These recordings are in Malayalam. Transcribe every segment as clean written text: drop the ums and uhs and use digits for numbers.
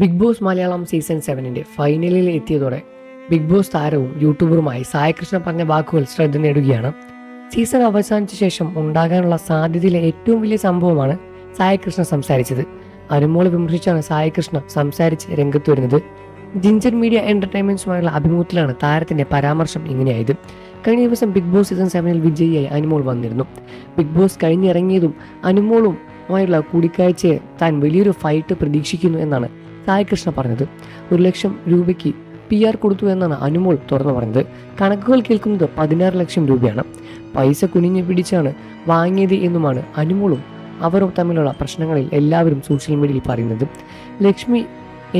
ബിഗ് ബോസ് മലയാളം സീസൺ 7 ഫൈനലിൽ എത്തിയതോടെ ബിഗ് ബോസ് താരവും യൂട്യൂബറുമായി സായികൃഷ്ണ പറഞ്ഞ വാക്കുകൾ ശ്രദ്ധ നേടുകയാണ്. സീസൺ അവസാനിച്ച ശേഷം ഉണ്ടാകാനുള്ള സാധ്യതയിലെ ഏറ്റവും വലിയ സംഭവമാണ് സായികൃഷ്ണ സംസാരിച്ചത്. അനുമോളെ വിമർശിച്ചാണ് സായികൃഷ്ണ സംസാരിച്ച് രംഗത്ത് വരുന്നത്. ജിഞ്ചർ മീഡിയ എന്റർടൈൻമെന്റ്സുമായുള്ള അഭിമുഖത്തിലാണ് താരത്തിന്റെ പരാമർശം ഇങ്ങനെയായത്. കഴിഞ്ഞ ദിവസം ബിഗ് ബോസ് സീസൺ 7 വിജയിയായി അനുമോൾ വന്നിരുന്നു. ബിഗ് ബോസ് കഴിഞ്ഞിറങ്ങിയതും അനുമോളുമായുള്ള കൂടിക്കാഴ്ചയെ താൻ വലിയൊരു ഫൈറ്റ് പ്രതീക്ഷിക്കുന്നു എന്നാണ് സായികൃഷ്ണ പറഞ്ഞത്. 1,00,000 രൂപയ്ക്ക് PR കൊടുത്തു എന്നാണ് അനുമോൾ തുറന്നു പറഞ്ഞത്. കണക്കുകൾ കേൾക്കുന്നത് 16 ലക്ഷം രൂപയാണ്. പൈസ കുനിഞ്ഞു പിടിച്ചാണ് വാങ്ങിയത് എന്നുമാണ് അനുമോളും അവരും തമ്മിലുള്ള പ്രശ്നങ്ങളിൽ എല്ലാവരും സോഷ്യൽ മീഡിയയിൽ പറയുന്നത്. ലക്ഷ്മി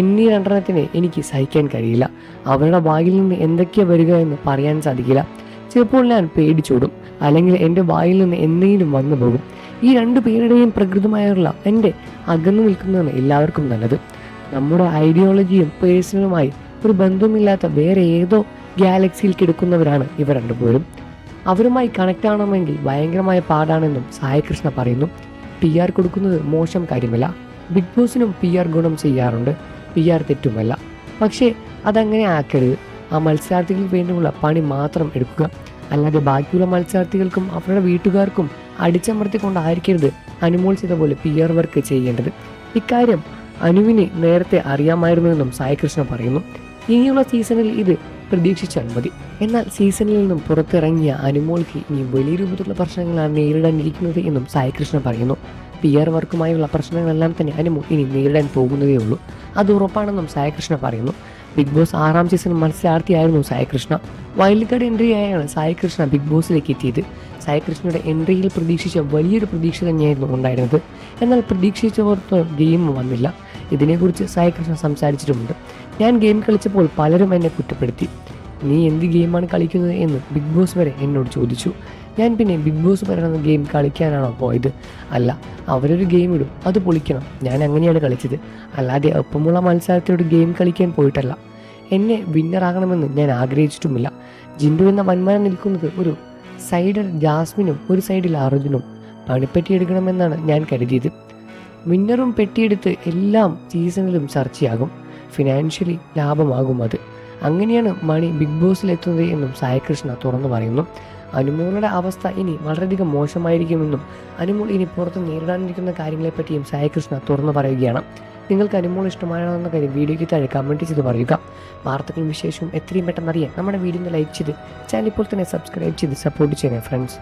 എന്നീ രണ്ടെണ്ണത്തിന് എനിക്ക് സഹിക്കാൻ കഴിയില്ല. അവരുടെ വായിൽ നിന്ന് എന്തൊക്കെയാ വരിക എന്ന് പറയാൻ സാധിക്കില്ല. ചിലപ്പോൾ ഞാൻ പേടിച്ചോടും, അല്ലെങ്കിൽ എൻ്റെ വായിൽ നിന്ന് എന്തെങ്കിലും വന്നു പോകും. ഈ രണ്ടു പേരുടെയും പ്രകൃതമായുള്ള എൻ്റെ അകന്നു നിൽക്കുന്നതാണ് എല്ലാവർക്കും നല്ലത്. നമ്മുടെ ഐഡിയോളജിയും പേഴ്സണലുമായി ഒരു ബന്ധവുമില്ലാത്ത വേറെ ഏതോ ഗാലക്സിയിൽ കിടക്കുന്നവരാണ് ഇവർ രണ്ടുപേരും. അവരുമായി കണക്ട് ആവണമെങ്കിൽ ഭയങ്കരമായ പാടാണെന്നും സായികൃഷ്ണ പറയുന്നു. PR കൊടുക്കുന്നത് മോശം കാര്യമല്ല. ബിഗ് ബോസിനും PR ഗുണം ചെയ്യാറുണ്ട്. PR തെറ്റുമല്ല. പക്ഷേ അതങ്ങനെ ആക്കരുത്. ആ മത്സരാർത്ഥികൾക്ക് വേണ്ടിയുള്ള പണി മാത്രം എടുക്കുക, അല്ലാതെ ബാക്കിയുള്ള മത്സരാർത്ഥികൾക്കും അവരുടെ വീട്ടുകാർക്കും അടിച്ചമർത്തിക്കൊണ്ടായിരിക്കരുത് അനുമോൾ ചെയ്ത പോലെ PR വർക്ക് ചെയ്യേണ്ടത്. ഇക്കാര്യം അനുവിന് നേരത്തെ അറിയാമായിരുന്നുവെന്നും സായികൃഷ്ണ പറയുന്നു. ഇനിയുള്ള സീസണിൽ ഇത് പ്രതീക്ഷിച്ചാൽ മതി. എന്നാൽ സീസണിൽ നിന്നും പുറത്തിറങ്ങിയ അനുമോൾക്ക് ഇനി വലിയ രൂപത്തിലുള്ള പ്രശ്നങ്ങളാണ് നേരിടാനിരിക്കുന്നത് എന്നും സായികൃഷ്ണ പറയുന്നു. PR വർക്കുമായുള്ള പ്രശ്നങ്ങളെല്ലാം തന്നെ അനുമോൾ ഇനി നേരിടാൻ പോകുന്നതേ ഉള്ളൂ. അത് ഉറപ്പാണെന്നും സായികൃഷ്ണ പറയുന്നു. ബിഗ് ബോസ് 6ാം സീസൺ മത്സരാർത്ഥിയായിരുന്നു സായികൃഷ്ണ. വൈൽഡ് കാർഡ് എൻട്രിയായാണ് സായികൃഷ്ണ ബിഗ് ബോസിലേക്ക് എത്തിയത്. സായികൃഷ്ണയുടെ എൻട്രിയിൽ പ്രതീക്ഷിച്ച വലിയൊരു പ്രതീക്ഷ തന്നെയായിരുന്നു ഉണ്ടായിരുന്നത്. എന്നാൽ പ്രതീക്ഷിച്ചവർക്ക് ഗെയിം വന്നില്ല. ഇതിനെക്കുറിച്ച് സായികൃഷ്ണ സംസാരിച്ചിട്ടുമുണ്ട്. ഞാൻ ഗെയിം കളിച്ചപ്പോൾ പലരും എന്നെ കുറ്റപ്പെടുത്തി. നീ എന്ത് ഗെയിമാണ് കളിക്കുന്നത് എന്ന് ബിഗ് ബോസ് വരെ എന്നോട് ചോദിച്ചു. ഞാൻ പിന്നെ ബിഗ് ബോസ് പറയുന്ന ഗെയിം കളിക്കാനാണോ പോയത്? അല്ല, അവരൊരു ഗെയിം ഇടും, അത് പൊളിക്കണം. ഞാൻ അങ്ങനെയാണ് കളിച്ചത്, അല്ലാതെ ഒപ്പമുള്ള മത്സരത്തിലൊരു ഗെയിം കളിക്കാൻ പോയിട്ടല്ല. എന്നെ വിന്നറാകണമെന്ന് ഞാൻ ആഗ്രഹിച്ചിട്ടുമില്ല. ജിൻഡു എന്ന വന്മന നിൽക്കുന്നത് ഒരു സൈഡിൽ ജാസ്മിനും ഒരു സൈഡിൽ അർജുനും പണിപ്പെട്ടിയെടുക്കണമെന്നാണ് ഞാൻ കരുതിയത്. വിന്നറും പെട്ടിയെടുത്ത് എല്ലാം സീസണിലും ചർച്ചയാകും. ഫിനാൻഷ്യലി ലാഭമാകും അത്. അങ്ങനെയാണ് മണി ബിഗ് ബോസിലെത്തുന്നത് എന്നും സായികൃഷ്ണ തുറന്നു പറയുന്നു. അനുമോളുടെ അവസ്ഥ ഇനി വളരെയധികം മോശമായിരിക്കുമെന്നും അനുമോൾ ഇനി പുറത്ത് നേരിടാനിരിക്കുന്ന കാര്യങ്ങളെപ്പറ്റിയും സായികൃഷ്ണ തുറന്നു പറയുകയാണ്. നിങ്ങൾക്ക് അനുമോൾ ഇഷ്ടമാണെന്ന കാര്യം വീഡിയോയ്ക്ക് താഴെ കമൻറ്റ് ചെയ്ത് പറയുക. വാർത്തകളും വിശേഷവും എത്രയും പെട്ടെന്ന് അറിയാൻ നമ്മുടെ വീഡിയോ ലൈക്ക് ചെയ്ത് ചാനൽ ഇപ്പോൾ തന്നെ സബ്സ്ക്രൈബ് ചെയ്ത് സപ്പോർട്ട് ചെയ്യണേ ഫ്രണ്ട്സ്.